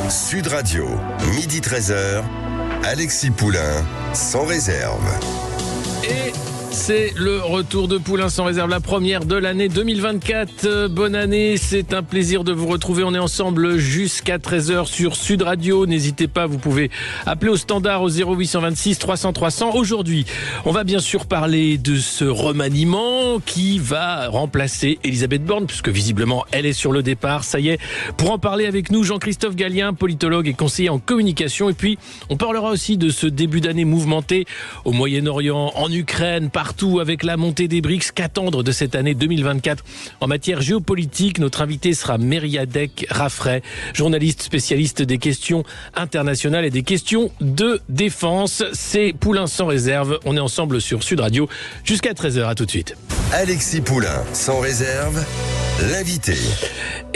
Sud Radio, midi 13h, Alexis Poulain, sans réserve. Et c'est le retour de Poulain sans réserve, la première de l'année 2024. Bonne année, c'est un plaisir de vous retrouver. On est ensemble jusqu'à 13h sur Sud Radio. N'hésitez pas, vous pouvez appeler au standard au 0826 300 300. Aujourd'hui, on va bien sûr parler de ce remaniement qui va remplacer Elisabeth Borne, puisque visiblement elle est sur le départ. Ça y est, pour en parler avec nous, Jean-Christophe Gallien, politologue et conseiller en communication. Et puis, on parlera aussi de ce début d'année mouvementé au Moyen-Orient, en Ukraine, partout avec la montée des BRICS. Qu'attendre de cette année 2024 en matière géopolitique? Notre invité sera Mériadec Raffray, journaliste spécialiste des questions internationales et des questions de défense. C'est Poulain sans réserve. On est ensemble sur Sud Radio jusqu'à 13h. À tout de suite. Alexis Poulain, sans réserve, l'invité.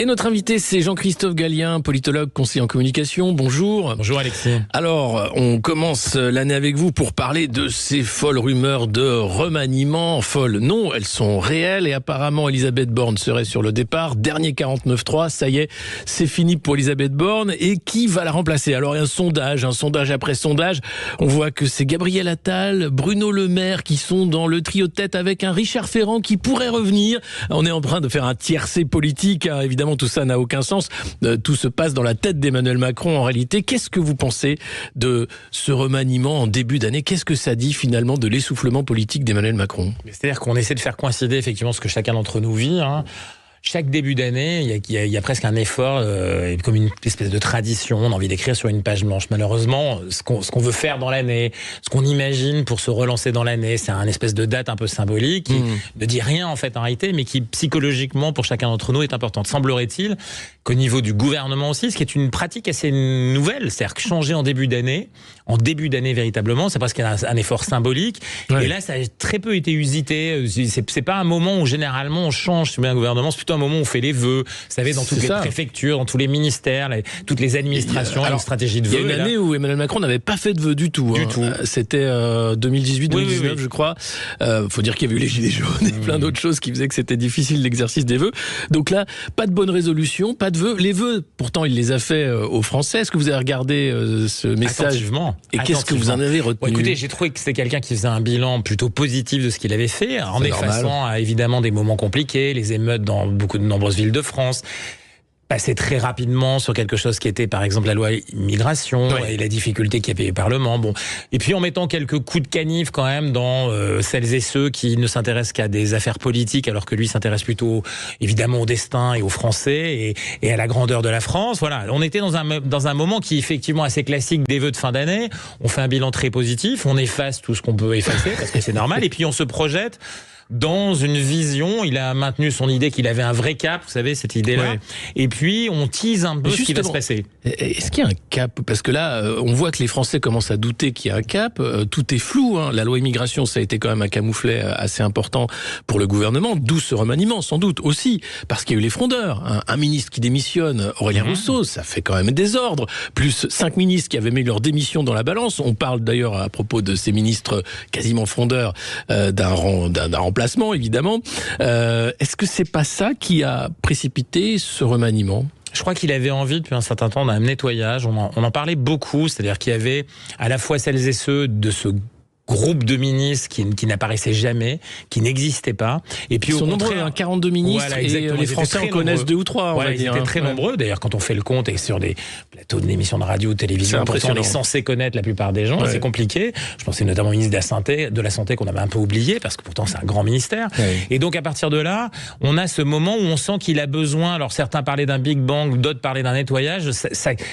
Et notre invité, c'est Jean-Christophe Gallien, politologue, conseiller en communication. Bonjour. Bonjour Alexis. Alors, on commence l'année avec vous pour parler de ces folles rumeurs de remaniement. Folles, non, elles sont réelles et apparemment Elisabeth Borne serait sur le départ. Dernier 49.3, ça y est, c'est fini pour Elisabeth Borne. Et qui va la remplacer? Alors, il y a un sondage après sondage. On voit que c'est Gabriel Attal, Bruno Le Maire qui sont dans le trio de tête avec un Richard Ferrand qui pourrait revenir. On est en train de faire un tiercé politique, hein. Évidemment, tout ça n'a aucun sens. Tout se passe dans la tête d'Emmanuel Macron en réalité. Qu'est-ce que vous pensez de ce remaniement en début d'année? Qu'est-ce que ça dit finalement de l'essoufflement politique d'Emmanuel Macron? C'est-à-dire qu'on essaie de faire coïncider effectivement ce que chacun d'entre nous vit, hein. Chaque début d'année, il y a presque un effort, comme une espèce de tradition. On a envie d'écrire sur une page blanche. Malheureusement, ce qu'on veut faire dans l'année, ce qu'on imagine pour se relancer dans l'année, c'est un espèce de date un peu symbolique qui ne dit rien en fait en réalité, mais qui psychologiquement pour chacun d'entre nous est importante. Semblerait-il qu'au niveau du gouvernement aussi, ce qui est une pratique assez nouvelle, c'est-à-dire que changer en début d'année véritablement, c'est parce qu'il y a un effort symbolique. Ouais. Et là, ça a très peu été usité. C'est pas un moment où généralement on change un gouvernement, c'est plutôt un moment où on fait les vœux. Vous savez, dans toutes les préfectures, dans tous les ministères, toutes les administrations, il y a une stratégie de vœux. Il y a une année où Emmanuel Macron n'avait pas fait de vœux du tout. C'était 2018-2019, je crois. Faut dire qu'il y avait eu les gilets jaunes et plein d'autres choses qui faisaient que c'était difficile l'exercice des vœux. Donc là, pas de bonne résolution, pas de vœux. Les vœux, pourtant, il les a fait aux Français. Est-ce que vous avez regardé ce message? Attentivement. Et qu'est-ce que vous en avez retenu? Écoutez, j'ai trouvé que c'était quelqu'un qui faisait un bilan plutôt positif de ce qu'il avait fait, en effaçant évidemment des moments compliqués, les émeutes dans de nombreuses villes de France. Passer très rapidement sur quelque chose qui était par exemple la loi immigration et la difficulté qu'il y avait au Parlement. Bon. Et puis en mettant quelques coups de canif quand même dans celles et ceux qui ne s'intéressent qu'à des affaires politiques alors que lui s'intéresse plutôt évidemment au destin et aux Français et à la grandeur de la France. Voilà, on était dans un moment qui est effectivement assez classique des vœux de fin d'année. On fait un bilan très positif, on efface tout ce qu'on peut effacer parce que c'est normal et puis on se projette dans une vision. Il a maintenu son idée qu'il avait un vrai cap, vous savez, cette idée-là. Ouais. Et puis, on tease un peu ce qui va se passer. Est-ce qu'il y a un cap? Parce que là, on voit que les Français commencent à douter qu'il y a un cap. Tout est flou, hein. La loi immigration, ça a été quand même un camouflet assez important pour le gouvernement. D'où ce remaniement, sans doute, aussi. Parce qu'il y a eu les frondeurs. Un ministre qui démissionne, Aurélien Rousseau, ça fait quand même des ordres. Plus 5 ministres qui avaient mis leur démission dans la balance. On parle d'ailleurs, à propos de ces ministres quasiment frondeurs, d'un remplacement, évidemment. Est-ce que c'est pas ça qui a précipité ce remaniement? Je crois qu'il avait envie depuis un certain temps d'un nettoyage. On en parlait beaucoup, c'est-à-dire qu'il y avait à la fois celles et ceux de ce groupe de ministres qui n'apparaissaient jamais, qui n'existaient pas. Et puis ils sont nombreux, 42 ministres, voilà, et les Français en connaissent 2 ou 3. Voilà, ils étaient très nombreux. D'ailleurs, quand on fait le compte et sur des plateaux d'émissions de radio ou de télévision, pourtant on est censé connaître la plupart des gens. C'est compliqué. Je pensais notamment au ministre de la Santé qu'on avait un peu oublié, parce que pourtant c'est un grand ministère. Et donc à partir de là, on a ce moment où on sent qu'il a besoin, alors certains parlaient d'un Big Bang, d'autres parlaient d'un nettoyage.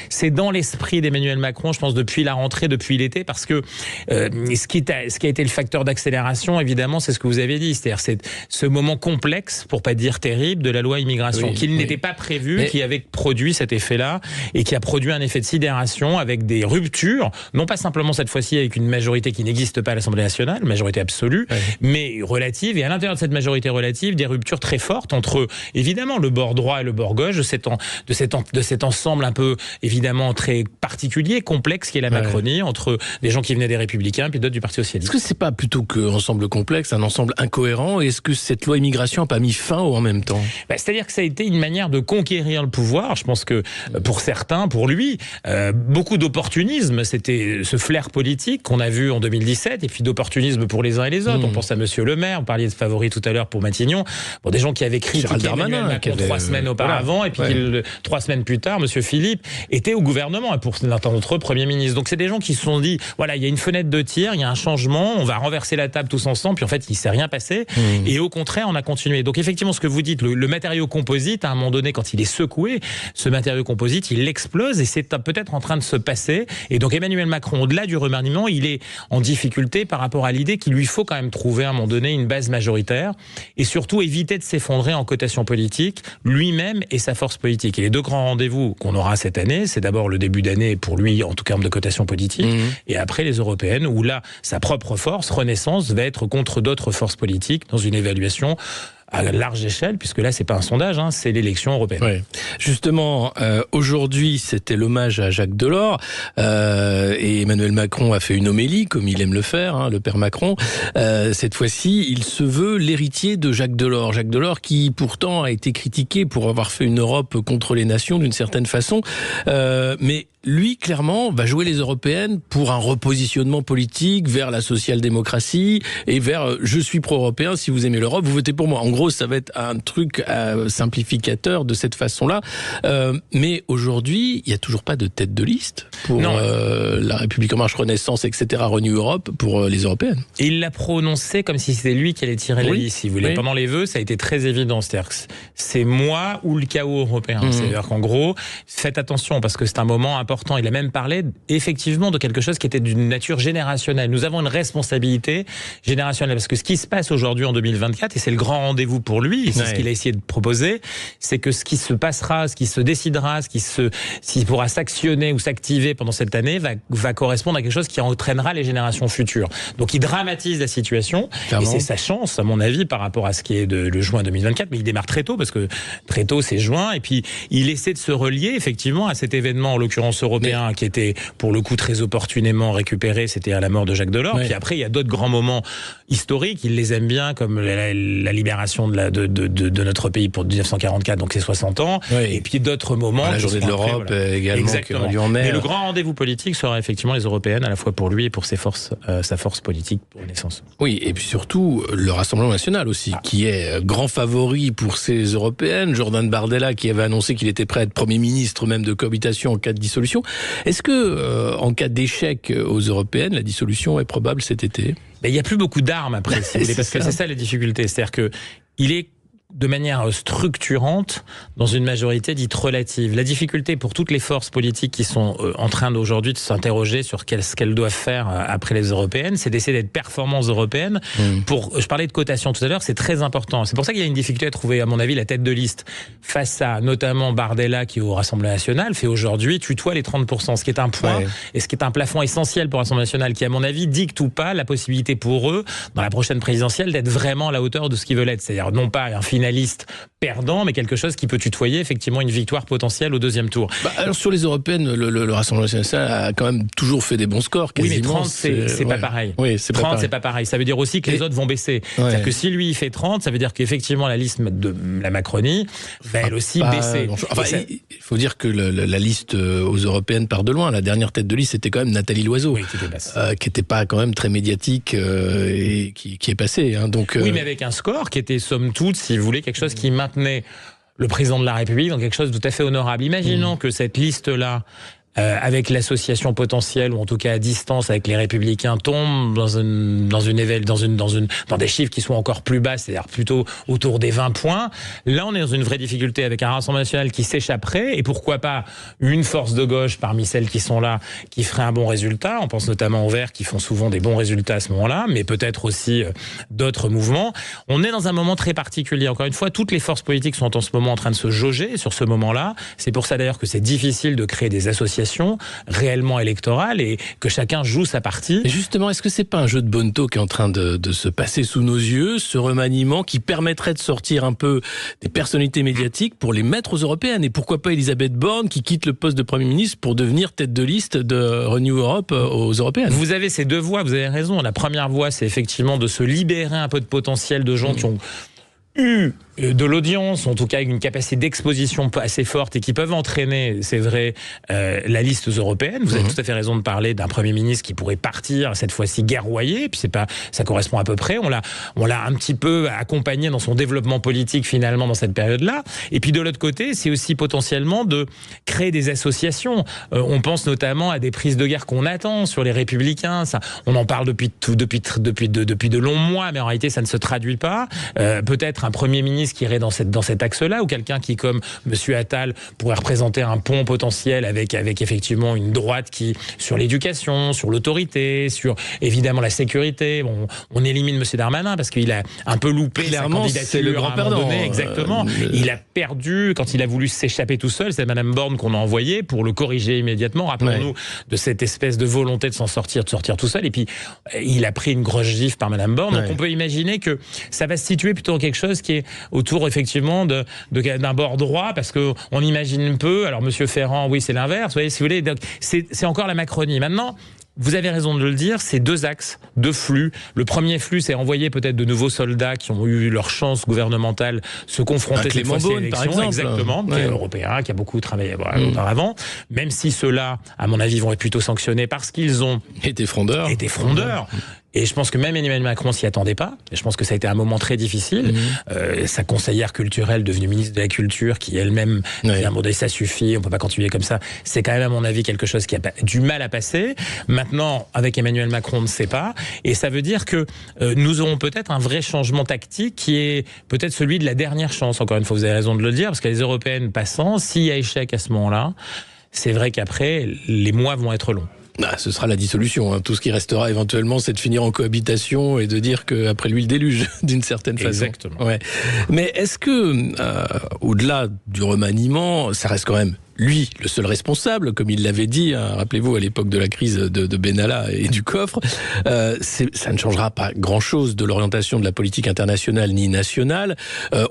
C'est dans l'esprit d'Emmanuel Macron, je pense, depuis la rentrée, depuis l'été, parce que ce qui a été le facteur d'accélération, évidemment, c'est ce que vous avez dit. C'est-à-dire c'est ce moment complexe, pour pas dire terrible, de la loi immigration, qu'il n'était pas prévu, qui avait produit cet effet-là, et qui a produit un effet de sidération avec des ruptures, non pas simplement cette fois-ci avec une majorité qui n'existe pas à l'Assemblée nationale, majorité absolue, mais relative, et à l'intérieur de cette majorité relative, des ruptures très fortes entre, évidemment, le bord droit et le bord gauche, de cet ensemble un peu, évidemment, très particulier, complexe, qui est la Macronie, entre des gens qui venaient des Républicains, puis d'autres du Parti Parti socialiste. Est-ce que c'est pas plutôt qu'un ensemble complexe, un ensemble incohérent? Et est-ce que cette loi immigration n'a pas mis fin en même temps? C'est-à-dire que ça a été une manière de conquérir le pouvoir. Je pense que pour certains, pour lui, beaucoup d'opportunisme. C'était ce flair politique qu'on a vu en 2017, et puis d'opportunisme pour les uns et les autres. On pense à Monsieur Le Maire, on parlait de favoris tout à l'heure pour Matignon. Bon, des gens qui avaient critiqué Emmanuel Macron 3 semaines auparavant, et puis 3 semaines plus tard, Monsieur Philippe était au gouvernement pour notre Premier ministre. Donc c'est des gens qui se sont dit, voilà, il y a une fenêtre de tir, il y a un changement, on va renverser la table tous ensemble, puis en fait il s'est rien passé, et au contraire on a continué. Donc effectivement ce que vous dites, le matériau composite, à un moment donné quand il est secoué, ce matériau composite il explose, et c'est peut-être en train de se passer. Et donc Emmanuel Macron, au-delà du remaniement, il est en difficulté par rapport à l'idée qu'il lui faut quand même trouver à un moment donné une base majoritaire, et surtout éviter de s'effondrer en cotation politique, lui-même et sa force politique. Et les deux grands rendez-vous qu'on aura cette année, c'est d'abord le début d'année pour lui en tout termes de cotation politique, et après les européennes, où là sa propre force, Renaissance, va être contre d'autres forces politiques dans une évaluation à large échelle, puisque là, c'est pas un sondage, c'est l'élection européenne. Oui. Justement, aujourd'hui, c'était l'hommage à Jacques Delors, et Emmanuel Macron a fait une homélie, comme il aime le faire, le père Macron. Cette fois-ci, il se veut l'héritier de Jacques Delors. Jacques Delors qui, pourtant, a été critiqué pour avoir fait une Europe contre les nations, d'une certaine façon. Mais lui, clairement, va jouer les européennes pour un repositionnement politique vers la social-démocratie et vers « je suis pro-européen, si vous aimez l'Europe, vous votez pour moi ». En gros, ça va être un truc simplificateur de cette façon-là. Mais aujourd'hui, il n'y a toujours pas de tête de liste pour La République En Marche, Renaissance, etc., Renew Europe, pour les européennes. Et il l'a prononcé comme si c'était lui qui allait tirer la liste, si vous voulez. Pendant les vœux, ça a été très évident. C'est-à-dire que c'est moi ou le chaos européen. C'est-à-dire qu'en gros, faites attention, parce que c'est un moment important. Il a même parlé effectivement de quelque chose qui était d'une nature générationnelle. Nous avons une responsabilité générationnelle, parce que ce qui se passe aujourd'hui en 2024, et c'est le grand rendez-vous pour lui, et c'est ce qu'il a essayé de proposer, c'est que ce qui se passera, ce qui se décidera, ce qui pourra s'actionner ou s'activer pendant cette année va correspondre à quelque chose qui entraînera les générations futures. Donc il dramatise la situation, et c'est sa chance, à mon avis, par rapport à ce qui est de le juin 2024, mais il démarre très tôt, parce que très tôt c'est juin, et puis il essaie de se relier effectivement à cet événement, en l'occurrence européen, qui était pour le coup très opportunément récupéré, c'était à la mort de Jacques Delors. Puis après il y a d'autres grands moments historiques, il les aime bien, comme la libération de notre pays pour 1944, donc c'est 60 ans, et puis d'autres moments. La journée de l'Europe également. Exactement. Qui aura lieu en mai. Mais le grand rendez-vous politique sera effectivement les européennes, à la fois pour lui et pour sa force politique pour Renaissance. Oui, et puis surtout le Rassemblement national aussi, qui est grand favori pour ces européennes. Jordan Bardella qui avait annoncé qu'il était prêt à être Premier ministre même de cohabitation en cas de dissolution. Est-ce que, en cas d'échec aux européennes, la dissolution est probable cet été? Il n'y a plus beaucoup d'armes après, si vous voulez, parce que c'est ça la difficulté. C'est-à-dire qu'il est de manière structurante dans une majorité dite relative. La difficulté pour toutes les forces politiques qui sont en train d'aujourd'hui de s'interroger sur ce qu'elles doivent faire après les européennes, c'est d'essayer d'être performances européennes. Je parlais de cotation tout à l'heure, c'est très important. C'est pour ça qu'il y a une difficulté à trouver, à mon avis, la tête de liste face à notamment Bardella qui au Rassemblement national fait aujourd'hui tutoie les 30%, ce qui est un point et ce qui est un plafond essentiel pour le Rassemblement national qui, à mon avis, dicte ou pas la possibilité pour eux, dans la prochaine présidentielle, d'être vraiment à la hauteur de ce qu'ils veulent être. C'est-à-dire non pas un finaliste perdant, mais quelque chose qui peut tutoyer effectivement une victoire potentielle au deuxième tour. Alors sur les européennes, le Rassemblement national a quand même toujours fait des bons scores. Quasiment. Oui, mais 30, c'est pas pareil. Oui, c'est 30, c'est pas pareil. Ça veut dire aussi que les autres vont baisser. C'est-à-dire que si lui, il fait 30, ça veut dire qu'effectivement, la liste de la Macronie va elle aussi baisser. Il faut dire que la liste aux européennes part de loin. La dernière tête de liste, c'était quand même Nathalie Loiseau, qui n'était pas quand même très médiatique et qui est passée. Oui, mais avec un score qui était somme toute, si vous voulez, quelque chose qui maintenait le président de la République dans quelque chose de tout à fait honorable. Imaginons que cette liste-là, avec l'association potentielle, ou en tout cas à distance avec les Républicains, tombe dans des chiffres qui sont encore plus bas, c'est-à-dire plutôt autour des 20 points. Là, on est dans une vraie difficulté avec un Rassemblement national qui s'échapperait, et pourquoi pas une force de gauche parmi celles qui sont là, qui ferait un bon résultat. On pense notamment aux Verts qui font souvent des bons résultats à ce moment-là, mais peut-être aussi d'autres mouvements. On est dans un moment très particulier. Encore une fois, toutes les forces politiques sont en ce moment en train de se jauger sur ce moment-là. C'est pour ça d'ailleurs que c'est difficile de créer des associations négociation réellement électorale et que chacun joue sa partie. Et justement, est-ce que c'est pas un jeu de bonneteau qui est en train de se passer sous nos yeux, ce remaniement qui permettrait de sortir un peu des personnalités médiatiques pour les mettre aux européennes? Et pourquoi pas Elisabeth Borne qui quitte le poste de Premier ministre pour devenir tête de liste de Renew Europe aux européennes? Vous avez ces deux voies, vous avez raison. La première voie, c'est effectivement de se libérer un peu de potentiel de gens qui ont eu de l'audience, en tout cas une capacité d'exposition assez forte et qui peuvent entraîner, c'est vrai, la liste européenne. Vous avez tout à fait raison de parler d'un Premier ministre qui pourrait partir, cette fois-ci guerroyer, puis ça correspond à peu près. On l'a un petit peu accompagné dans son développement politique finalement dans cette période-là. Et puis de l'autre côté, c'est aussi potentiellement de créer des associations. On pense notamment à des prises de guerre qu'on attend sur les Républicains. Ça, on en parle depuis de longs mois, mais en réalité ça ne se traduit pas. Peut-être un Premier ministre qui irait dans cet axe-là, ou quelqu'un qui, comme M. Attal, pourrait représenter un pont potentiel avec effectivement une droite qui, sur l'éducation, sur l'autorité, sur évidemment la sécurité. Bon, on élimine M. Darmanin parce qu'il a un peu loupé sa candidature. C'est le grand perdant. Exactement. Il a perdu quand il a voulu s'échapper tout seul. C'est Mme Borne qu'on a envoyé pour le corriger immédiatement. Rappelons-nous de cette espèce de volonté de sortir tout seul. Et puis, il a pris une grosse gifle par Mme Borne. Donc, on peut imaginer que ça va se situer plutôt dans quelque chose qui est autour effectivement d'un bord droit, parce qu'on imagine peu. Alors Monsieur Ferrand, oui, c'est l'inverse. Vous voyez, si vous voulez, c'est encore la Macronie. Maintenant, vous avez raison de le dire, c'est deux axes, deux flux. Le premier flux, c'est envoyer peut-être de nouveaux soldats qui ont eu leur chance gouvernementale se confronter cette fois-ci à l'élection. Exactement, qui est européen, qui a beaucoup travaillé auparavant. Même si ceux-là, à mon avis, vont être plutôt sanctionnés parce qu'ils ont été frondeurs. Et je pense que même Emmanuel Macron s'y attendait pas. Et je pense que ça a été un moment très difficile. Sa conseillère culturelle, devenue ministre de la Culture, qui elle-même vient demander ça suffit, on peut pas continuer comme ça. C'est quand même, à mon avis, quelque chose qui a du mal à passer. Maintenant, avec Emmanuel Macron, on ne sait pas. Et ça veut dire que nous aurons peut-être un vrai changement tactique qui est peut-être celui de la dernière chance. Encore une fois, vous avez raison de le dire, parce que les européennes passant, s'il y a échec à ce moment-là, c'est vrai qu'après, les mois vont être longs. Ce sera la dissolution. Tout ce qui restera éventuellement, c'est de finir en cohabitation et de dire qu'après lui le déluge, d'une certaine façon. Exactement. Ouais. Mais est-ce que, au-delà du remaniement, ça reste quand même lui, le seul responsable, comme il l'avait dit, rappelez-vous, à l'époque de la crise de Benalla et du coffre, ça ne changera pas grand-chose de l'orientation de la politique internationale ni nationale.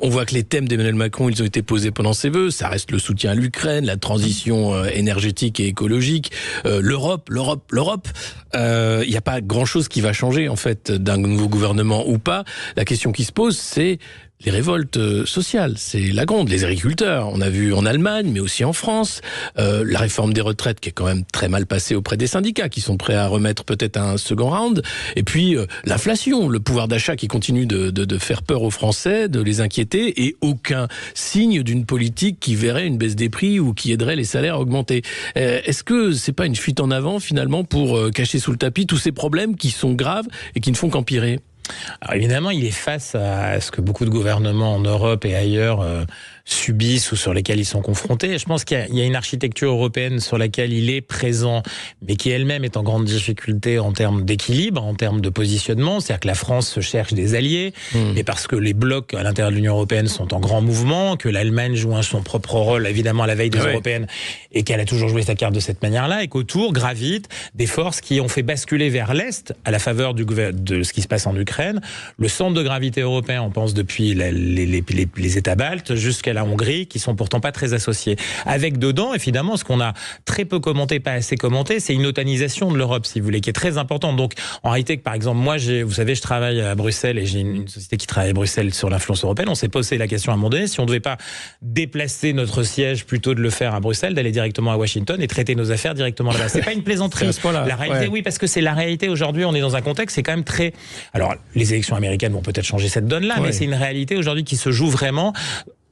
On voit que les thèmes d'Emmanuel Macron, ils ont été posés pendant ses vœux. Ça reste le soutien à l'Ukraine, la transition énergétique et écologique, l'Europe. Il n'y a pas grand-chose qui va changer, en fait, d'un nouveau gouvernement ou pas. La question qui se pose, c'est les révoltes sociales, c'est la gronde, les agriculteurs. On a vu en Allemagne, mais aussi en France, la réforme des retraites qui est quand même très mal passée auprès des syndicats, qui sont prêts à remettre peut-être un second round. Et puis l'inflation, le pouvoir d'achat qui continue de faire peur aux Français, de les inquiéter, et aucun signe d'une politique qui verrait une baisse des prix ou qui aiderait les salaires à augmenter. Est-ce que c'est pas une fuite en avant finalement pour cacher sous le tapis tous ces problèmes qui sont graves et qui ne font qu'empirer ? Alors évidemment, il est face à ce que beaucoup de gouvernements en Europe et ailleurs subissent ou sur lesquels ils sont confrontés. Je pense qu'il y a une architecture européenne sur laquelle il est présent, mais qui elle-même est en grande difficulté en termes d'équilibre, en termes de positionnement. C'est-à-dire que la France se cherche des alliés, mais parce que les blocs à l'intérieur de l'Union européenne sont en grand mouvement, que l'Allemagne joue son propre rôle, évidemment, à la veille des européennes, et qu'elle a toujours joué sa carte de cette manière-là, et qu'autour gravitent des forces qui ont fait basculer vers l'Est, à la faveur de ce qui se passe en Ukraine, le centre de gravité européen, on pense depuis les États baltes jusqu'à la Hongrie, qui sont pourtant pas très associés. Avec dedans, évidemment, ce qu'on a très peu commenté, pas assez commenté, c'est une otanisation de l'Europe, si vous voulez, qui est très importante. Donc, en réalité, par exemple, moi, vous savez, je travaille à Bruxelles et j'ai une société qui travaille à Bruxelles sur l'influence européenne. On s'est posé la question à un moment donné, si on devait pas déplacer notre siège plutôt de le faire à Bruxelles, d'aller directement à Washington et traiter nos affaires directement là-bas. C'est pas une plaisanterie. La réalité, oui, parce que c'est la réalité aujourd'hui. On est dans un contexte, c'est quand même très. Alors, les élections américaines vont peut-être changer cette donne-là, mais c'est une réalité aujourd'hui qui se joue vraiment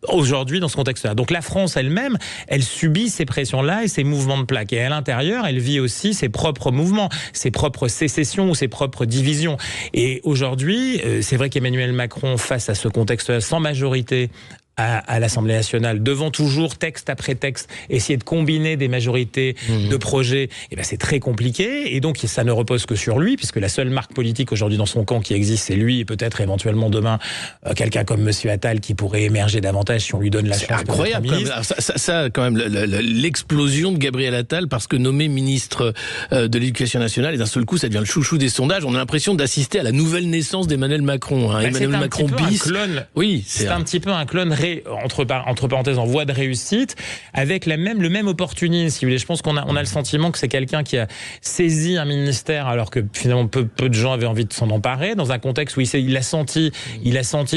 aujourd'hui dans ce contexte-là. Donc la France elle-même, elle subit ces pressions-là et ces mouvements de plaque. Et à l'intérieur, elle vit aussi ses propres mouvements, ses propres sécessions ou ses propres divisions. Et aujourd'hui, c'est vrai qu'Emmanuel Macron, face à ce contexte-là, sans majorité, à l'Assemblée nationale, devant toujours texte après texte, essayer de combiner des majorités de projets, et ben c'est très compliqué. Et donc ça ne repose que sur lui, puisque la seule marque politique aujourd'hui dans son camp qui existe, c'est lui, et peut-être éventuellement demain quelqu'un comme Monsieur Attal qui pourrait émerger davantage si on lui donne la chance. C'est incroyable quand même. Ça, quand même, l'explosion de Gabriel Attal, parce que nommé ministre de l'Éducation nationale, et d'un seul coup, ça devient le chouchou des sondages. On a l'impression d'assister à la nouvelle naissance d'Emmanuel Macron. Emmanuel Macron bis. Oui, c'est un petit peu un clone entre parenthèses en voie de réussite, avec le même opportunisme, si vous voulez. Je pense qu'on a le sentiment que c'est quelqu'un qui a saisi un ministère alors que finalement peu de gens avaient envie de s'en emparer, dans un contexte où il a senti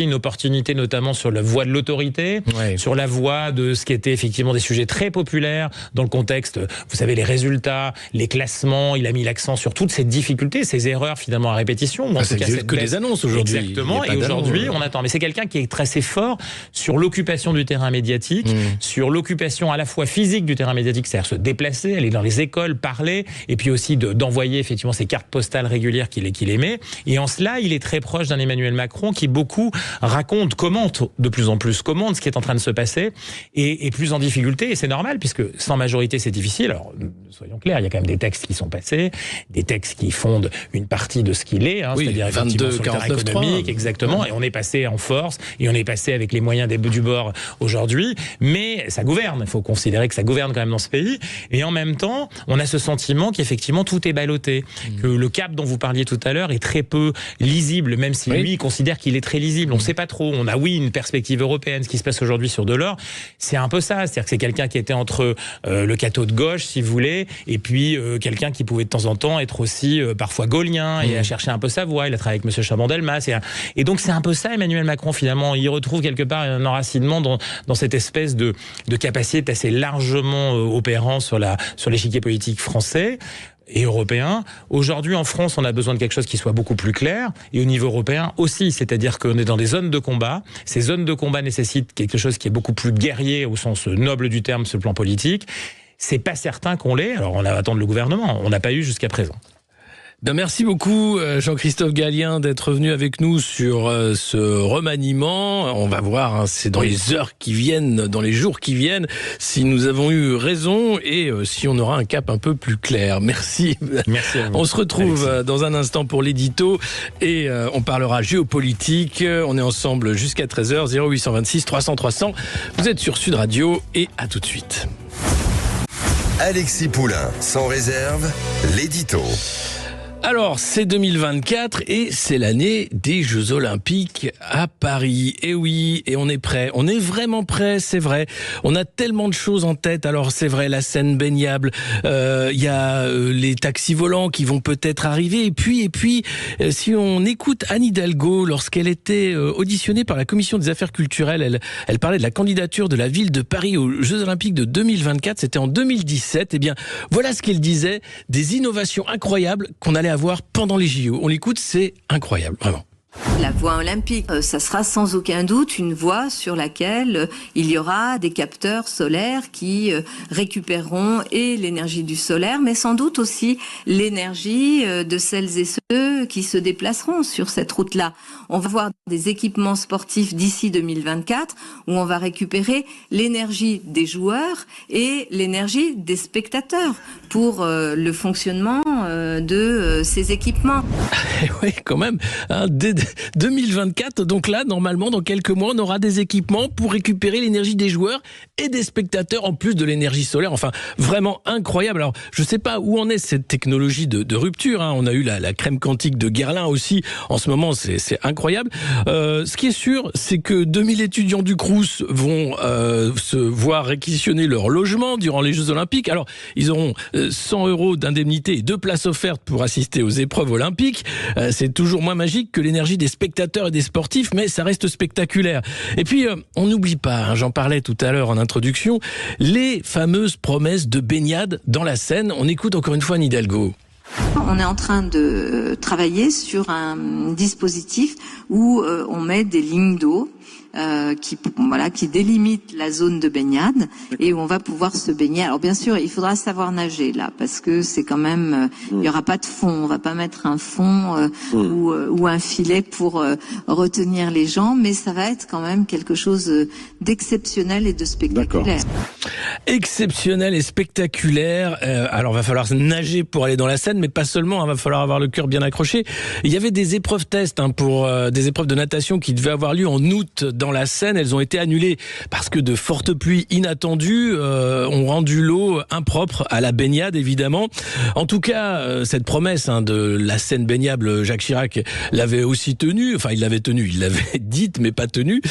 une opportunité, notamment sur la voie de l'autorité, sur la voie de ce qui était effectivement des sujets très populaires dans le contexte, vous savez, les résultats, les classements. Il a mis l'accent sur toutes ces difficultés, ces erreurs finalement à répétition. C'est que des annonces aujourd'hui. Exactement. Et aujourd'hui, on attend. Mais c'est quelqu'un qui est assez fort sur l'occupation du terrain médiatique, sur l'occupation à la fois physique du terrain médiatique, c'est-à-dire se déplacer, aller dans les écoles, parler, et puis aussi d'envoyer effectivement ces cartes postales régulières qu'il émet. Et en cela, il est très proche d'un Emmanuel Macron qui beaucoup commente de plus en plus, commente ce qui est en train de se passer, et plus en difficulté. Et c'est normal, puisque sans majorité, c'est difficile. Alors, soyons clairs, il y a quand même des textes qui sont passés, des textes qui fondent une partie de ce qu'il est, c'est-à-dire 22, sur le terrain économique, exactement. Et on est passé en force, et on est passé avec les moyens du bord aujourd'hui, mais ça gouverne. Il faut considérer que ça gouverne quand même dans ce pays. Et en même temps, on a ce sentiment qu'effectivement tout est ballotté, que le cap dont vous parliez tout à l'heure est très peu lisible, même si lui il considère qu'il est très lisible. On ne sait pas trop. On a une perspective européenne. Ce qui se passe aujourd'hui sur Delors, c'est un peu ça. C'est-à-dire que c'est quelqu'un qui était entre le catho de gauche, si vous voulez, et puis quelqu'un qui pouvait de temps en temps être aussi parfois gaulien et à chercher un peu sa voie. Il a travaillé avec Monsieur Chaban-Delmas. Et donc c'est un peu ça, Emmanuel Macron, finalement. Il retrouve quelque part un enracinement dans cette espèce de capacité assez largement opérant sur l'échiquier politique français et européen. Aujourd'hui, en France, on a besoin de quelque chose qui soit beaucoup plus clair, et au niveau européen aussi, c'est-à-dire qu'on est dans des zones de combat. Ces zones de combat nécessitent quelque chose qui est beaucoup plus guerrier au sens noble du terme, ce plan politique. C'est pas certain qu'on l'ait. Alors, on va attendre le gouvernement. On n'a pas eu jusqu'à présent. Merci beaucoup Jean-Christophe Gallien d'être venu avec nous sur ce remaniement. On va voir, c'est dans les heures qui viennent, dans les jours qui viennent, si nous avons eu raison et si on aura un cap un peu plus clair. Merci. Merci à vous. On se retrouve dans un instant pour l'édito et on parlera géopolitique. On est ensemble jusqu'à 13h, 0826 300 300. Vous êtes sur Sud Radio et à tout de suite. Alexis Poulain, sans réserve, l'édito. Alors, c'est 2024 et c'est l'année des Jeux Olympiques à Paris. Et oui, et on est prêt. On est vraiment prêt, c'est vrai. On a tellement de choses en tête. Alors, c'est vrai, la scène baignable. Il y a les taxis volants qui vont peut-être arriver. Et puis, si on écoute Anne Hidalgo, lorsqu'elle était auditionnée par la Commission des Affaires culturelles, elle parlait de la candidature de la ville de Paris aux Jeux Olympiques de 2024. C'était en 2017. Eh bien, voilà ce qu'elle disait. Des innovations incroyables qu'on allait avoir pendant les JO. On l'écoute, c'est incroyable, vraiment. La voie olympique, ça sera sans aucun doute une voie sur laquelle il y aura des capteurs solaires qui récupéreront et l'énergie du solaire, mais sans doute aussi l'énergie de celles et ceux qui se déplaceront sur cette route-là. On va voir des équipements sportifs d'ici 2024 où on va récupérer l'énergie des joueurs et l'énergie des spectateurs pour le fonctionnement de ces équipements. Oui, quand même. Dès 2024, donc là, normalement, dans quelques mois, on aura des équipements pour récupérer l'énergie des joueurs et des spectateurs, en plus de l'énergie solaire. Enfin, vraiment incroyable. Alors, je ne sais pas où en est cette technologie de rupture. On a eu la crème quantique de Guerlain aussi. En ce moment, c'est incroyable. Ce qui est sûr, c'est que 2000 étudiants du Crous vont se voir réquisitionner leur logement durant les Jeux Olympiques. Alors, ils auront 100 € d'indemnité et 2 places offertes pour assister aux épreuves olympiques. C'est toujours moins magique que l'énergie des spectateurs et des sportifs, mais ça reste spectaculaire. Et puis, on n'oublie pas, j'en parlais tout à l'heure en introduction, les fameuses promesses de baignade dans la Seine. On écoute encore une fois Anne Hidalgo. On est en train de travailler sur un dispositif où on met des lignes d'eau qui délimite la zone de baignade et où on va pouvoir se baigner. Alors bien sûr, il faudra savoir nager là, parce que c'est quand même, il y aura pas de fond, on va pas mettre un fond ou un filet pour retenir les gens, mais ça va être quand même quelque chose d'exceptionnel et de spectaculaire. Exceptionnel et spectaculaire. Alors va falloir nager pour aller dans la Seine, mais pas seulement, va falloir avoir le cœur bien accroché. Il y avait des épreuves tests pour des épreuves de natation qui devaient avoir lieu en août dans la Seine. Elles ont été annulées parce que de fortes pluies inattendues ont rendu l'eau impropre à la baignade, évidemment. En tout cas, cette promesse de la Seine baignable, Jacques Chirac l'avait aussi tenue. Enfin, il l'avait dite, mais pas tenue.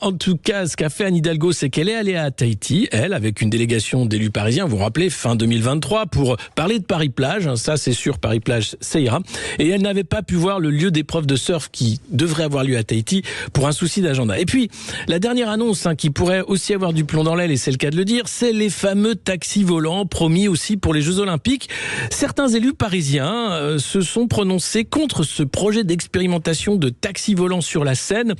En tout cas, ce qu'a fait Anne Hidalgo, c'est qu'elle est allée à Tahiti, elle, avec une délégation d'élus parisiens, vous vous rappelez, fin 2023, pour parler de Paris-Plage. Ça, c'est sûr, Paris-Plage, ça ira. Et elle n'avait pas pu voir le lieu d'épreuve de surf qui devrait avoir lieu à Tahiti pour un souci d'agenda. Et puis, la dernière annonce qui pourrait aussi avoir du plomb dans l'aile, et c'est le cas de le dire, c'est les fameux taxis volants promis aussi pour les Jeux Olympiques. Certains élus parisiens se sont prononcés contre ce projet d'expérimentation de taxis volants sur la Seine.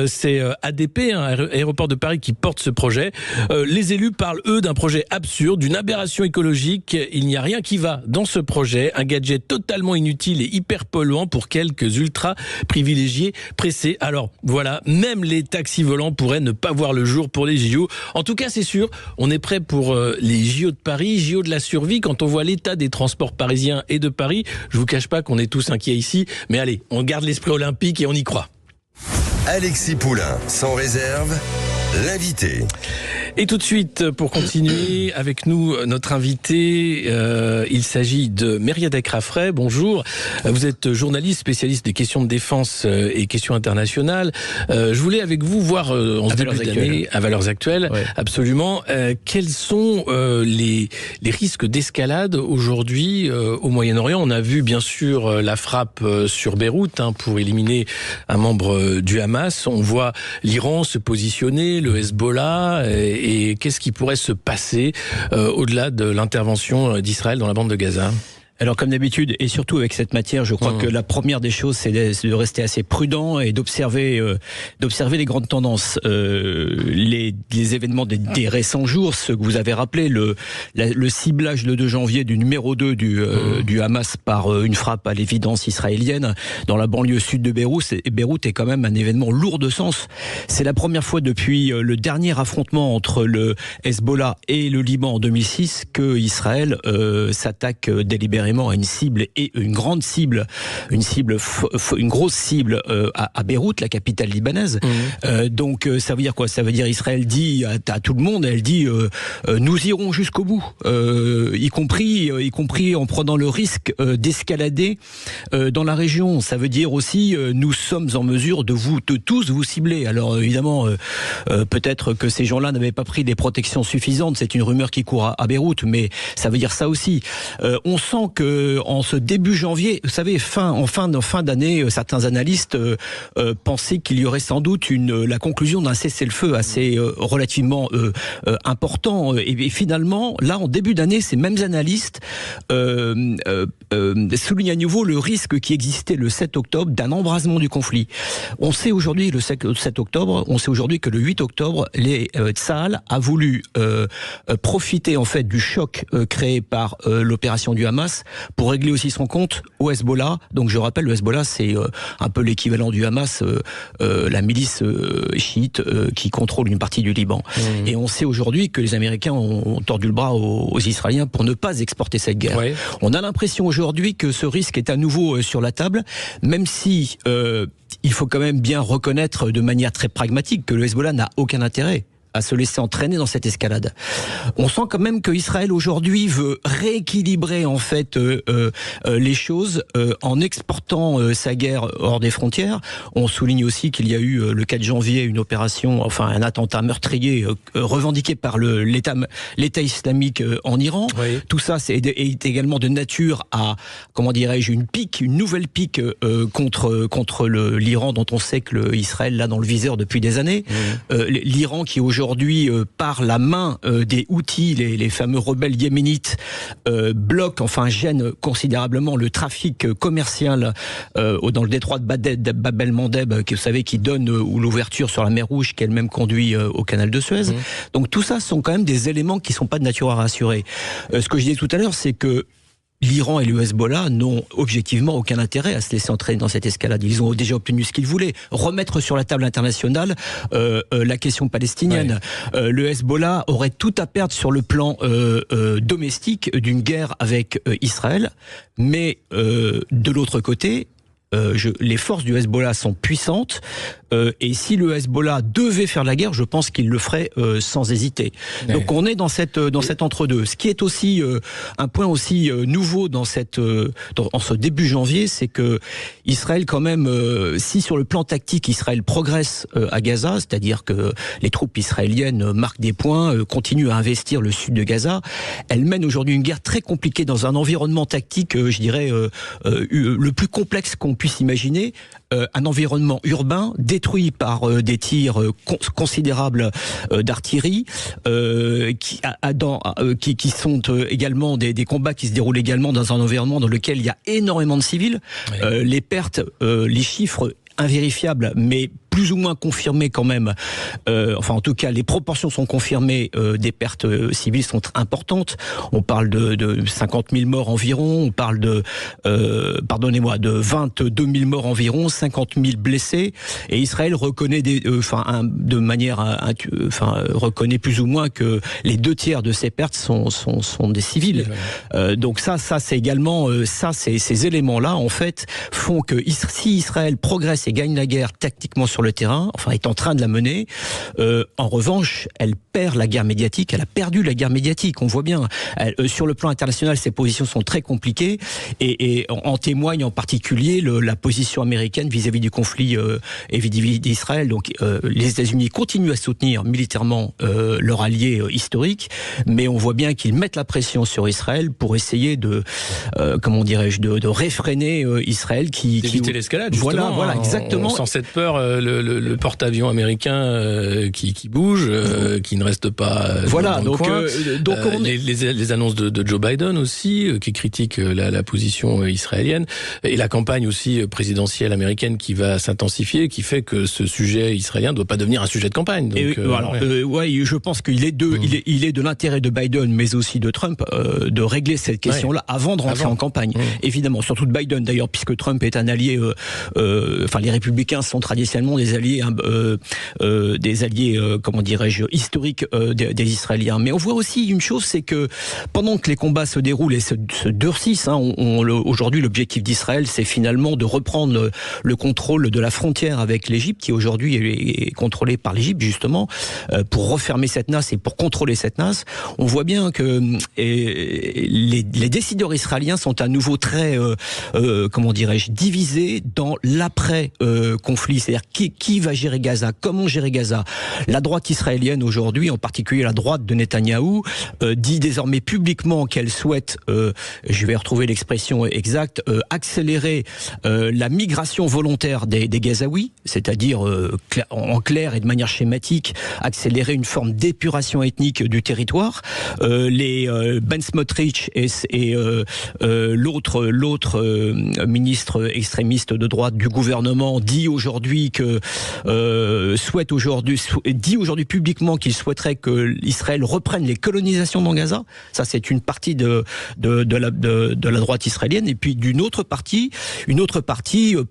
C'est ADP, Aéroport de Paris, qui porte ce projet. Les élus parlent, eux, d'un projet absurde, d'une aberration écologique. Il n'y a rien qui va dans ce projet. Un gadget totalement inutile et hyper polluant pour quelques ultra privilégiés pressés. Alors voilà, même les taxis volants pourraient ne pas voir le jour pour les JO. En tout cas, c'est sûr, on est prêt pour les JO de Paris, JO de la survie. Quand on voit l'état des transports parisiens et de Paris, je vous cache pas qu'on est tous inquiets ici. Mais allez, on garde l'esprit olympique et on y croit. Alexis Poulain, sans réserve, l'invité. Et tout de suite, pour continuer avec nous, notre invité, il s'agit de Mériadec Raffray. Bonjour, vous êtes journaliste, spécialiste des questions de défense et questions internationales. Je voulais avec vous voir, en ce début d'année, à valeurs actuelles, ouais. Absolument, quels sont les risques d'escalade aujourd'hui au Moyen-Orient. On a vu bien sûr la frappe sur Beyrouth pour éliminer un membre du Hamas. On voit l'Iran se positionner, le Hezbollah, et qu'est-ce qui pourrait se passer au-delà de l'intervention d'Israël dans la bande de Gaza ? Alors comme d'habitude, et surtout avec cette matière, je crois que la première des choses, c'est de rester assez prudent et d'observer les grandes tendances. Les événements des récents jours, ce que vous avez rappelé, le ciblage le 2 janvier du numéro 2 du Hamas par une frappe à l'évidence israélienne dans la banlieue sud de Beyrouth. Et Beyrouth est quand même un événement lourd de sens. C'est la première fois depuis le dernier affrontement entre le Hezbollah et le Liban en 2006 que Israël s'attaque délibérément à une cible, et une grande cible, une grosse cible à Beyrouth, la capitale libanaise. Donc ça veut dire quoi ? Ça veut dire Israël dit à tout le monde, elle dit nous irons jusqu'au bout, y compris en prenant le risque d'escalader dans la région. Ça veut dire aussi nous sommes en mesure de tous vous cibler. Alors évidemment, peut-être que ces gens-là n'avaient pas pris des protections suffisantes. C'est une rumeur qui court à Beyrouth, mais ça veut dire ça aussi. On sent que en ce début janvier, vous savez, en fin d'année, certains analystes pensaient qu'il y aurait sans doute la conclusion d'un cessez-le-feu assez relativement important. Et finalement, là, en début d'année, ces mêmes analystes soulignent à nouveau le risque qui existait le 7 octobre d'un embrasement du conflit. On sait aujourd'hui, le 7 octobre, on sait aujourd'hui que le 8 octobre, Tsahal a voulu profiter en fait du choc créé par l'opération du Hamas pour régler aussi son compte au Hezbollah. Donc je rappelle, le Hezbollah, c'est un peu l'équivalent du Hamas, la milice chiite qui contrôle une partie du Liban. Et on sait aujourd'hui que les Américains ont tordu le bras aux Israéliens pour ne pas exporter cette guerre. Ouais. On a l'impression aujourd'hui que ce risque est à nouveau sur la table, même si il faut quand même bien reconnaître de manière très pragmatique que le Hezbollah n'a aucun intérêt à se laisser entraîner dans cette escalade. On sent quand même que Israël aujourd'hui veut rééquilibrer en fait les choses en exportant sa guerre hors des frontières. On souligne aussi qu'il y a eu le 4 janvier une opération, enfin un attentat meurtrier revendiqué par l'État islamique en Iran. Oui. Tout ça est également de nature à, comment dirais-je, une nouvelle pique contre l'Iran, dont on sait que Israël l'a dans le viseur depuis des années. L'Iran qui aujourd'hui aujourd'hui, par la main des Houthis, les fameux rebelles yéménites, gêne considérablement le trafic commercial dans le détroit de Bab el-Mandeb, vous savez, qui donne l'ouverture sur la mer Rouge, qui elle-même conduit au canal de Suez. Donc tout ça sont quand même des éléments qui ne sont pas de nature à rassurer. Ce que je disais tout à l'heure, c'est que l'Iran et le Hezbollah n'ont objectivement aucun intérêt à se laisser entraîner dans cette escalade. Ils ont déjà obtenu ce qu'ils voulaient. Remettre sur la table internationale la question palestinienne. Ouais. Le Hezbollah aurait tout à perdre sur le plan domestique d'une guerre avec Israël. Mais de l'autre côté, les forces du Hezbollah sont puissantes. Et si le Hezbollah devait faire la guerre, je pense qu'il le ferait sans hésiter. Ouais. Donc on est dans cet entre-deux. Ce qui est aussi un point aussi nouveau en ce début janvier, c'est que Israël, quand même, si sur le plan tactique, Israël progresse à Gaza, c'est-à-dire que les troupes israéliennes marquent des points, continuent à investir le sud de Gaza, elle mène aujourd'hui une guerre très compliquée dans un environnement tactique, je dirais, le plus complexe qu'on puisse imaginer, un environnement urbain détruit par des tirs considérables d'artillerie, qui sont également des combats qui se déroulent également dans un environnement dans lequel il y a énormément de civils. Oui. Les pertes, les chiffres invérifiables, mais plus ou moins confirmées quand même. En tout cas, les proportions sont confirmées des pertes civiles sont importantes. On parle de 50 000 morts environ. On parle de 22 000 morts environ, 50 000 blessés. Et Israël reconnaît reconnaît plus ou moins que les 2/3 de ces pertes sont des civils. Donc ça c'est également ces éléments-là en fait font que si Israël progresse et gagne la guerre tactiquement sur le terrain, est en train de la mener. En revanche, elle perd la guerre médiatique. Elle a perdu la guerre médiatique. On voit bien. Sur le plan international, ses positions sont très compliquées et en témoigne en particulier la position américaine vis-à-vis du conflit et vis-à-vis d'Israël. Donc, les États-Unis continuent à soutenir militairement leur allié historique, mais on voit bien qu'ils mettent la pression sur Israël pour essayer de réfréner Israël d'éviter l'escalade. Voilà, exactement. Sans cette peur, le porte-avions américain qui bouge, qui ne reste pas voilà, dans le coin. Les annonces de Joe Biden aussi, qui critiquent la position israélienne, et la campagne aussi présidentielle américaine qui va s'intensifier, qui fait que ce sujet israélien ne doit pas devenir un sujet de campagne. Donc, je pense qu'il est de l'intérêt de Biden, mais aussi de Trump, de régler cette question-là avant de rentrer en campagne. Évidemment, surtout de Biden d'ailleurs, puisque Trump est un allié, les républicains sont traditionnellement des alliés, historiques des Israéliens. Mais on voit aussi une chose, c'est que pendant que les combats se déroulent et se durcissent, aujourd'hui l'objectif d'Israël, c'est finalement de reprendre le contrôle de la frontière avec l'Égypte, qui aujourd'hui est contrôlée par l'Égypte justement, pour refermer cette nasse et pour contrôler cette nasse. On voit bien que les décideurs israéliens sont à nouveau très, divisés dans l'après-conflit. C'est-à-dire qui va gérer Gaza, comment gérer Gaza. La droite israélienne aujourd'hui, en particulier la droite de Netanyahou, dit désormais publiquement qu'elle souhaite, je vais retrouver l'expression exacte, accélérer la migration volontaire des Gazaouis, c'est-à-dire en clair et de manière schématique, accélérer une forme d'épuration ethnique du territoire. Ben Smotrich et l'autre ministre extrémiste de droite du gouvernement dit aujourd'hui publiquement qu'il souhaiterait que Israël reprenne les colonisations dans Gaza. Ça, c'est une partie de la droite israélienne. Et puis une autre partie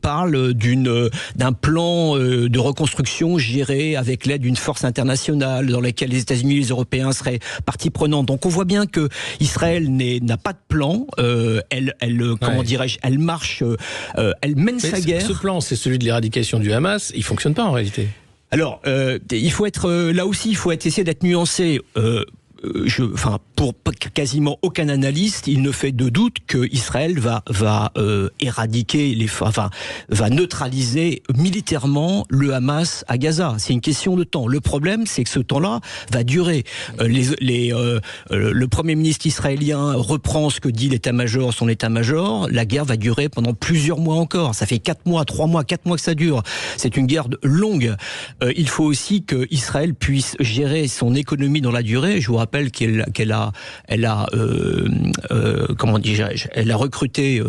parle d'un plan de reconstruction géré avec l'aide d'une force internationale dans laquelle les États-Unis et les Européens seraient partie prenante. Donc on voit bien que Israël n'a pas de plan. Elle marche, elle mène sa guerre. Ce plan, c'est celui de l'éradication du Hamas. Il fonctionne pas en réalité. Alors, il faut essayer d'être nuancé. pour quasiment aucun analyste, il ne fait de doute que Israël va éradiquer va neutraliser militairement le Hamas à Gaza. C'est une question de temps. Le problème, c'est que ce temps-là va durer. Le Premier ministre israélien reprend ce que dit son état-major. La guerre va durer pendant plusieurs mois encore. Ça fait 4 mois, 3 mois, 4 mois que ça dure. C'est une guerre longue. Il faut aussi que Israël puisse gérer son économie dans la durée. Je vous rappelle qu'elle a recruté,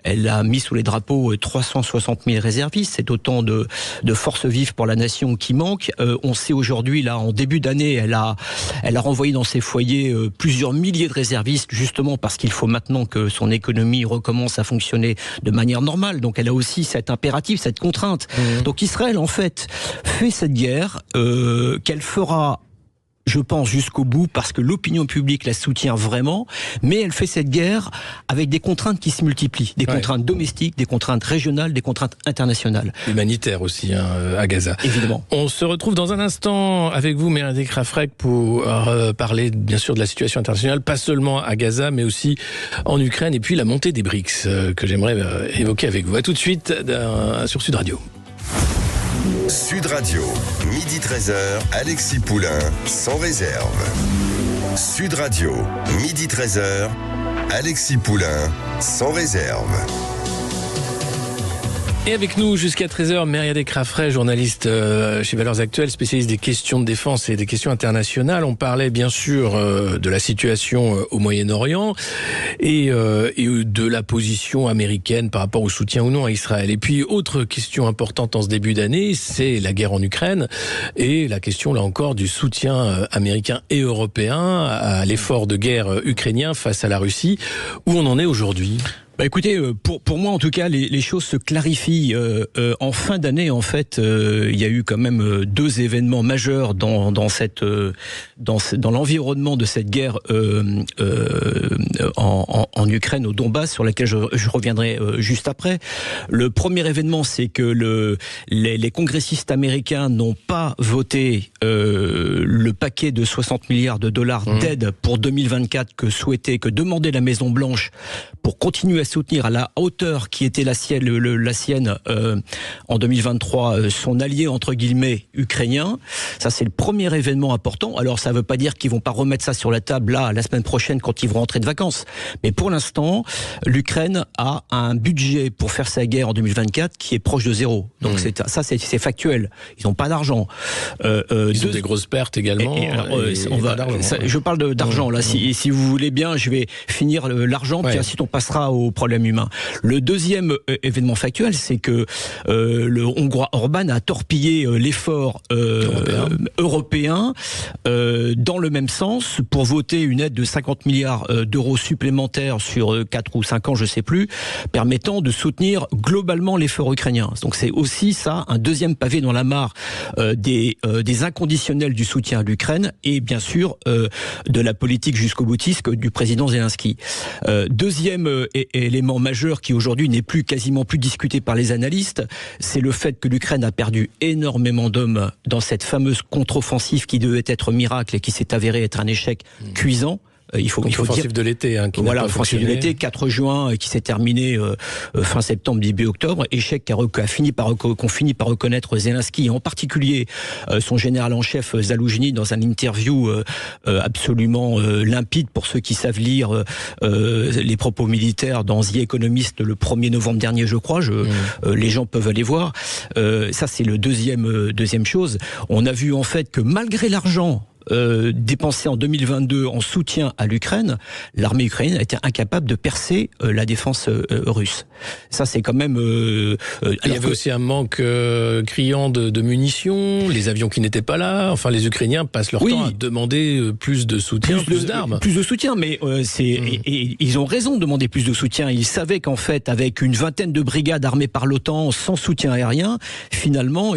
elle a mis sous les drapeaux 360 000 réservistes. C'est autant de forces vives pour la nation qui manquent. On sait aujourd'hui, là, en début d'année, elle a renvoyé dans ses foyers plusieurs milliers de réservistes, justement parce qu'il faut maintenant que son économie recommence à fonctionner de manière normale. Donc elle a aussi cet impératif, cette contrainte. Donc Israël, en fait, fait cette guerre qu'elle fera, je pense, jusqu'au bout, parce que l'opinion publique la soutient vraiment, mais elle fait cette guerre avec des contraintes qui se multiplient, des contraintes domestiques, des contraintes régionales, des contraintes internationales. Humanitaires aussi, à Gaza. Évidemment. On se retrouve dans un instant avec vous, Meredith Rafrek, pour parler bien sûr de la situation internationale, pas seulement à Gaza, mais aussi en Ukraine, et puis la montée des BRICS, que j'aimerais évoquer avec vous. À tout de suite sur Sud Radio. Sud Radio, midi 13h, Alexis Poulain, sans réserve. Sud Radio, midi 13h, Alexis Poulain, sans réserve. Et avec nous jusqu'à 13h, Meredith Rafrek, journaliste chez Valeurs Actuelles, spécialiste des questions de défense et des questions internationales. On parlait bien sûr de la situation au Moyen-Orient et de la position américaine par rapport au soutien ou non à Israël. Et puis, autre question importante en ce début d'année, c'est la guerre en Ukraine et la question, là encore, du soutien américain et européen à l'effort de guerre ukrainien face à la Russie. Où on en est aujourd'hui ? Écoutez, pour moi en tout cas, les choses se clarifient. En fin d'année, en fait, il y a eu quand même 2 événements majeurs dans l'environnement de cette guerre en Ukraine, au Donbass, sur laquelle je reviendrai juste après. Le premier événement, c'est que les congressistes américains n'ont pas voté le paquet de 60 milliards de dollars d'aide pour 2024 que demandait la Maison Blanche pour continuer à soutenir à la hauteur qui était la sienne en 2023 son allié entre guillemets ukrainien. Ça, c'est le premier événement important. Alors ça ne veut pas dire qu'ils vont pas remettre ça sur la table là la semaine prochaine quand ils vont rentrer de vacances. Mais pour l'instant, l'Ukraine a un budget pour faire sa guerre en 2024 qui est proche de 0. Donc c'est factuel. Ils n'ont pas d'argent. Ils ont des grosses pertes également. Je parle d'argent là. Si vous voulez bien, je vais finir l'argent puis ensuite on passera au problème humain. Le deuxième événement factuel, c'est que le Hongrois Orban a torpillé l'effort européen dans le même sens pour voter une aide de 50 milliards d'euros supplémentaires sur 4 ou 5 ans, je ne sais plus, permettant de soutenir globalement l'effort ukrainien. Donc c'est aussi ça, un deuxième pavé dans la mare des inconditionnels du soutien à l'Ukraine et bien sûr de la politique jusqu'au boutiste du président Zelensky. Deuxième élément majeur qui aujourd'hui n'est quasiment plus discuté par les analystes, c'est le fait que l'Ukraine a perdu énormément d'hommes dans cette fameuse contre-offensive qui devait être miracle et qui s'est avérée être un échec cuisant. Il faut l'offensive de l'été, l'offensive de l'été, 4 juin, qui s'est terminée fin septembre, début octobre. Échec qu'on finit par reconnaître Zelensky, et en particulier son général en chef Zaloujny, dans un interview absolument limpide pour ceux qui savent lire les propos militaires dans The Economist le 1er novembre dernier, je crois. Les gens peuvent aller voir. Ça, c'est le deuxième chose. On a vu en fait que malgré l'argent dépensé en 2022 en soutien à l'Ukraine, l'armée ukrainienne a été incapable de percer la défense russe. Ça, c'est quand même... il y avait aussi un manque criant de munitions, les avions qui n'étaient pas là, enfin les Ukrainiens passent leur temps à demander plus de soutien, plus d'armes. Plus de soutien, mais et ils ont raison de demander plus de soutien. Ils savaient qu'en fait, avec une vingtaine de brigades armées par l'OTAN, sans soutien aérien, finalement,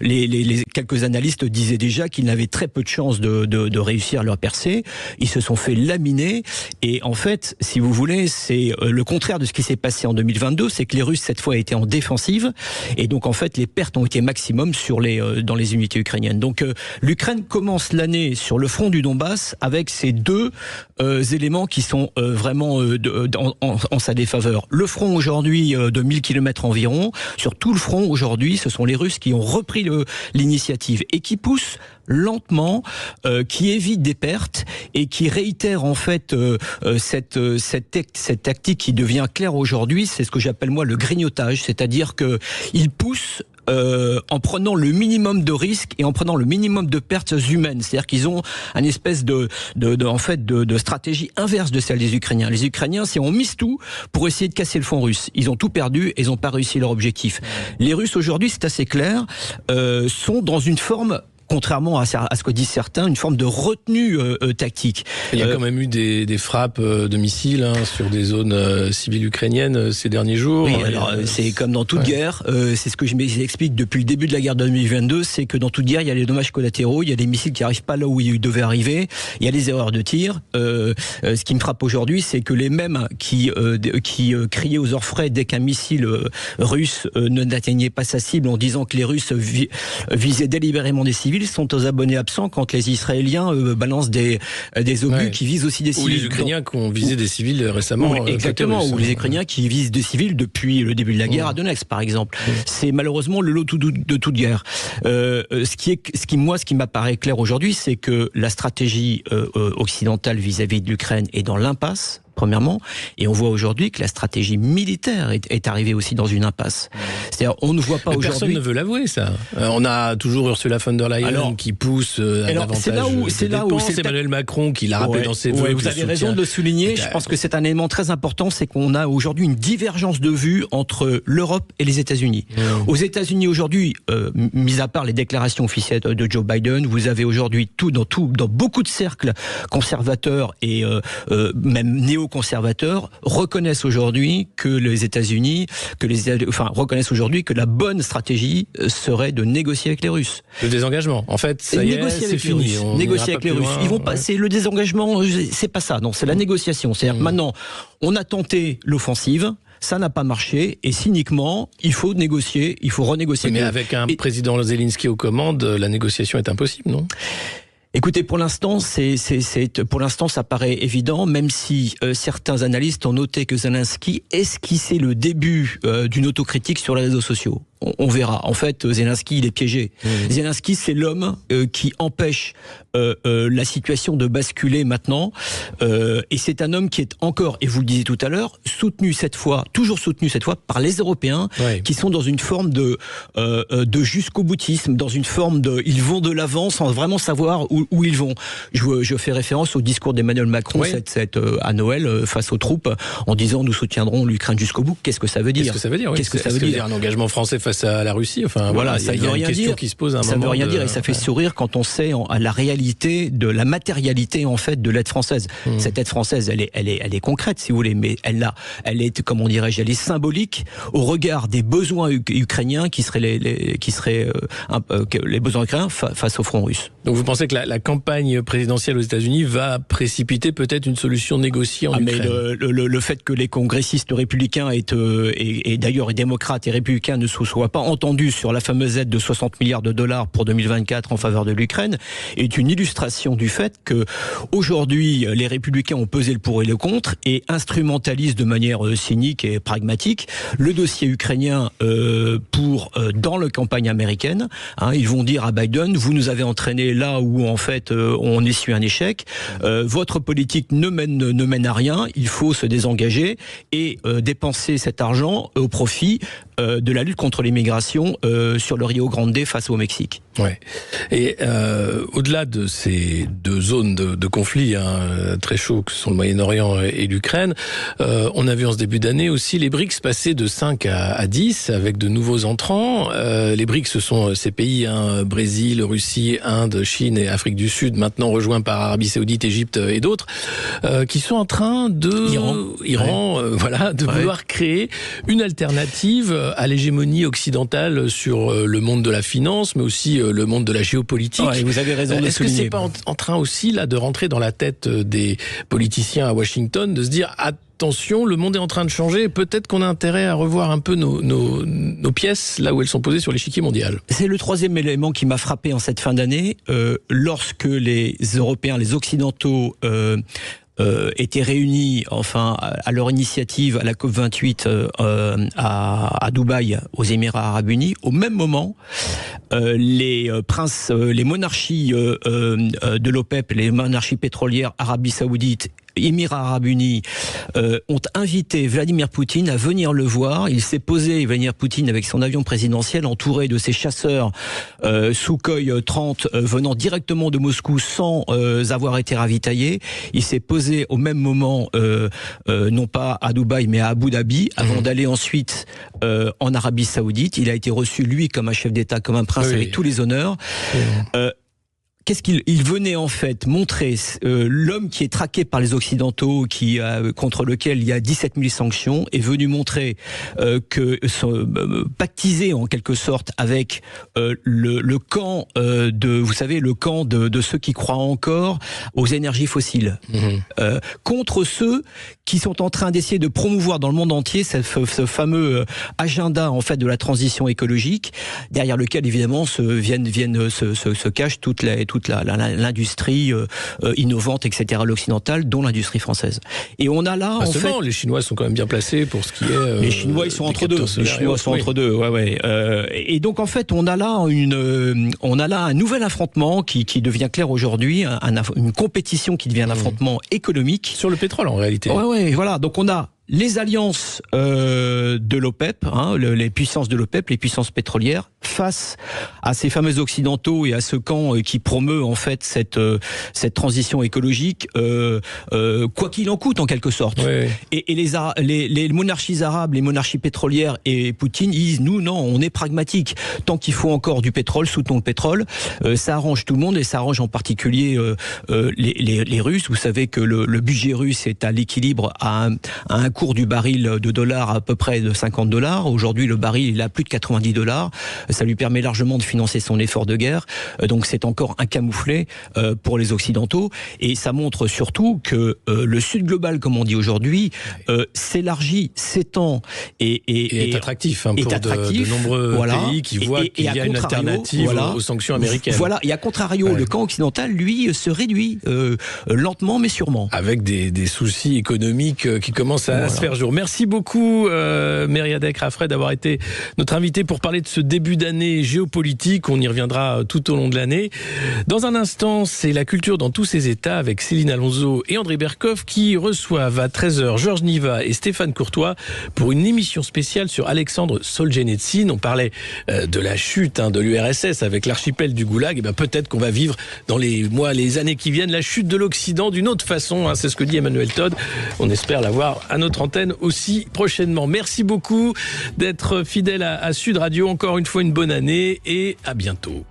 les quelques analystes disaient déjà qu'ils n'avaient très peu de chances de réussir leur percée. Ils se sont fait laminer. Et en fait, si vous voulez, c'est le contraire de ce qui s'est passé en 2022. C'est que les Russes, cette fois, étaient en défensive. Et donc, en fait, les pertes ont été maximum dans les unités ukrainiennes. Donc, l'Ukraine commence l'année sur le front du Donbass avec ces deux éléments qui sont vraiment en sa défaveur. Le front aujourd'hui de 1000 km environ. Sur tout le front aujourd'hui, ce sont les Russes qui ont repris l'initiative et qui poussent lentement, qui évite des pertes et qui réitère en fait cette tactique qui devient claire aujourd'hui. C'est ce que j'appelle moi le grignotage, c'est-à-dire que ils poussent en prenant le minimum de risques et en prenant le minimum de pertes humaines. C'est-à-dire qu'ils ont une espèce de stratégie inverse de celle des Ukrainiens. Les Ukrainiens, on mise tout pour essayer de casser le front russe. Ils ont tout perdu et ils n'ont pas réussi leur objectif. Les Russes aujourd'hui, c'est assez clair, sont dans une forme, contrairement à ce que disent certains, une forme de retenue tactique. Il y a quand même eu des frappes de missiles sur des zones civiles ukrainiennes ces derniers jours. Oui, alors c'est comme dans toute guerre, c'est ce que je m'explique depuis le début de la guerre de 2022, c'est que dans toute guerre, il y a les dommages collatéraux, il y a des missiles qui n'arrivent pas là où ils devaient arriver, il y a les erreurs de tir. Ce qui me frappe aujourd'hui, c'est que les mêmes qui criaient aux orfraies dès qu'un missile russe n'atteignait pas sa cible en disant que les Russes visaient délibérément des civils, sont aux abonnés absents quand les Israéliens balancent des obus qui visent aussi des civils. Ou les Ukrainiens qui ont visé des civils récemment. Exactement, ou les Ukrainiens qui visent des civils depuis le début de la guerre à Donetsk, par exemple. C'est malheureusement le lot de toute guerre. Ce qui m'apparaît clair aujourd'hui, c'est que la stratégie occidentale vis-à-vis de l'Ukraine est dans l'impasse. Premièrement, et on voit aujourd'hui que la stratégie militaire est arrivée aussi dans une impasse. C'est-à-dire, on ne voit pas aujourd'hui. Personne ne veut l'avouer, ça. On a toujours Ursula von der Leyen qui pousse davantage des dépenses. Emmanuel Macron qui l'a rappelé dans ses vœux. Vous avez raison de le souligner. Je pense que c'est un élément très important, c'est qu'on a aujourd'hui une divergence de vues entre l'Europe et les États-Unis. Aux États-Unis aujourd'hui, mis à part les déclarations officielles de Joe Biden, vous avez aujourd'hui dans beaucoup de cercles conservateurs et même néo-conservateurs reconnaissent aujourd'hui que les États-Unis, reconnaissent aujourd'hui que la bonne stratégie serait de négocier avec les Russes. Le désengagement, en fait, ça y est, c'est fini. Négocier avec les Russes. Ils vont passer le désengagement, c'est pas ça. Non, c'est la négociation. C'est-à-dire maintenant, on a tenté l'offensive. Ça n'a pas marché et cyniquement, il faut négocier, il faut renégocier. Mais avec un président Zelensky aux commandes, la négociation est impossible, non ? Écoutez, pour l'instant, ça paraît évident, même si certains analystes ont noté que Zelensky esquissait le début d'une autocritique sur les réseaux sociaux. On verra. En fait, Zelensky, il est piégé. Zelensky, c'est l'homme qui empêche la situation de basculer maintenant. Et c'est un homme qui est encore, et vous le disiez tout à l'heure, toujours soutenu cette fois par les Européens, qui sont dans une forme de jusqu'au boutisme, dans une forme ils vont de l'avant sans vraiment savoir où ils vont. Je fais référence au discours d'Emmanuel Macron à Noël face aux troupes, en disant nous soutiendrons l'Ukraine jusqu'au bout. Qu'est-ce que ça veut dire ? Qu'est-ce que ça veut dire un engagement français face à la Russie, voilà, ça veut rien dire. Qui se pose à un ça moment veut rien dire et ça fait sourire quand on sait la réalité de la matérialité en fait de l'aide française. Cette aide française, elle est concrète si vous voulez, mais elle est comment dirais-je, elle est symbolique au regard des besoins ukrainiens qui seraient les besoins ukrainiens face au front russe. Donc vous pensez que la campagne présidentielle aux États-Unis va précipiter peut-être une solution négociée en Ukraine ? Mais le fait que les congressistes républicains et d'ailleurs les démocrates et républicains ne soient pas entendus sur la fameuse aide de 60 milliards de dollars pour 2024 en faveur de l'Ukraine est une illustration du fait que aujourd'hui les républicains ont pesé le pour et le contre et instrumentalisent de manière cynique et pragmatique le dossier ukrainien dans la campagne américaine. Ils vont dire à Biden, vous nous avez entraîné là où en fait on essuie un échec, votre politique ne mène à rien, il faut se désengager et dépenser cet argent au profit de la lutte contre l'immigration sur le Rio Grande face au Mexique. Ouais. Et au-delà de ces deux zones de conflit très chauds que sont le Moyen-Orient et l'Ukraine, on a vu en ce début d'année aussi les BRICS passer de 5 à 10 avec de nouveaux entrants. Les BRICS, ce sont ces pays, Brésil, Russie, Inde, Chine et Afrique du Sud, maintenant rejoints par Arabie Saoudite, Égypte et d'autres, qui sont en train Iran, vouloir créer une alternative à l'hégémonie occidentale sur le monde de la finance, mais aussi le monde de la géopolitique. Ouais, vous avez raison de Est-ce que souligner. c'est pas en train aussi là de rentrer dans la tête des politiciens à Washington, de se dire attention, le monde est en train de changer, et peut-être qu'on a intérêt à revoir un peu nos pièces là où elles sont posées sur l'échiquier mondial. C'est le troisième élément qui m'a frappé en cette fin d'année, lorsque les Européens, les Occidentaux étaient réunis, enfin, à leur initiative à la COP28 à Dubaï, aux Émirats Arabes Unis. Au même moment, les monarchies de l'OPEP, les monarchies pétrolières, Arabie Saoudite, Émirats Arabes Unis, ont invité Vladimir Poutine à venir le voir. Il s'est posé, Vladimir Poutine, avec son avion présidentiel, entouré de ses chasseurs Sukhoi 30 venant directement de Moscou sans avoir été ravitaillés. Il s'est posé au même moment, non pas à Dubaï, mais à Abu Dhabi, avant d'aller ensuite en Arabie Saoudite. Il a été reçu, lui, comme un chef d'État, comme un prince, avec tous les honneurs. Qu'est-ce qu'il venait en fait montrer l'homme qui est traqué par les Occidentaux, contre lequel il y a 17 000 sanctions, est venu montrer pactiser en quelque sorte avec le camp vous savez, le camp de ceux qui croient encore aux énergies fossiles, contre ceux qui sont en train d'essayer de promouvoir dans le monde entier ce fameux agenda en fait de la transition écologique, derrière lequel évidemment se cache toute l'industrie innovante, etc., l'occidentale, dont l'industrie française. Et on a là, les Chinois sont quand même bien placés pour ce qui est. Les Chinois, ils sont entre deux. Les Chinois sont entre deux. Ouais. Et donc en fait, on a là un nouvel affrontement qui devient clair aujourd'hui, une compétition qui devient un affrontement économique sur le pétrole en réalité. Ouais, voilà. Donc on a les alliances de l'OPEP, les puissances de l'OPEP, les puissances pétrolières, face à ces fameux occidentaux et à ce camp qui promeut en fait cette transition écologique, quoi qu'il en coûte en quelque sorte. Ouais. Et les monarchies arabes, les monarchies pétrolières et Poutine disent nous non, on est pragmatique. Tant qu'il faut encore du pétrole, soutenons le pétrole. Ça arrange tout le monde et ça arrange en particulier les Russes. Vous savez que le budget russe est à l'équilibre à un cours du baril de dollars à peu près de $50. Aujourd'hui, le baril, il a plus de $90. Ça lui permet largement de financer son effort de guerre. Donc, c'est encore un camouflet pour les Occidentaux. Et ça montre surtout que le Sud global, comme on dit aujourd'hui, s'élargit, s'étend et est attractif pour de nombreux pays qui voient qu'il y a une alternative aux sanctions américaines. Voilà. Et à contrario, le camp occidental, lui, se réduit lentement mais sûrement. Avec des soucis économiques qui commencent à se faire jour. Merci beaucoup Mériadec Raffray d'avoir été notre invité pour parler de ce début d'année géopolitique. On y reviendra tout au long de l'année. Dans un instant, c'est la culture dans tous ses états avec Céline Alonso et André Berkoff qui reçoivent à 13h Georges Niva et Stéphane Courtois pour une émission spéciale sur Alexandre Solzhenitsyn. On parlait de la chute de l'URSS avec l'archipel du Goulag. Et peut-être qu'on va vivre dans les années qui viennent la chute de l'Occident d'une autre façon. C'est ce que dit Emmanuel Todd. On espère l'avoir à notre antenne aussi prochainement. Merci beaucoup d'être fidèle à Sud Radio. Encore une fois, une bonne année et à bientôt.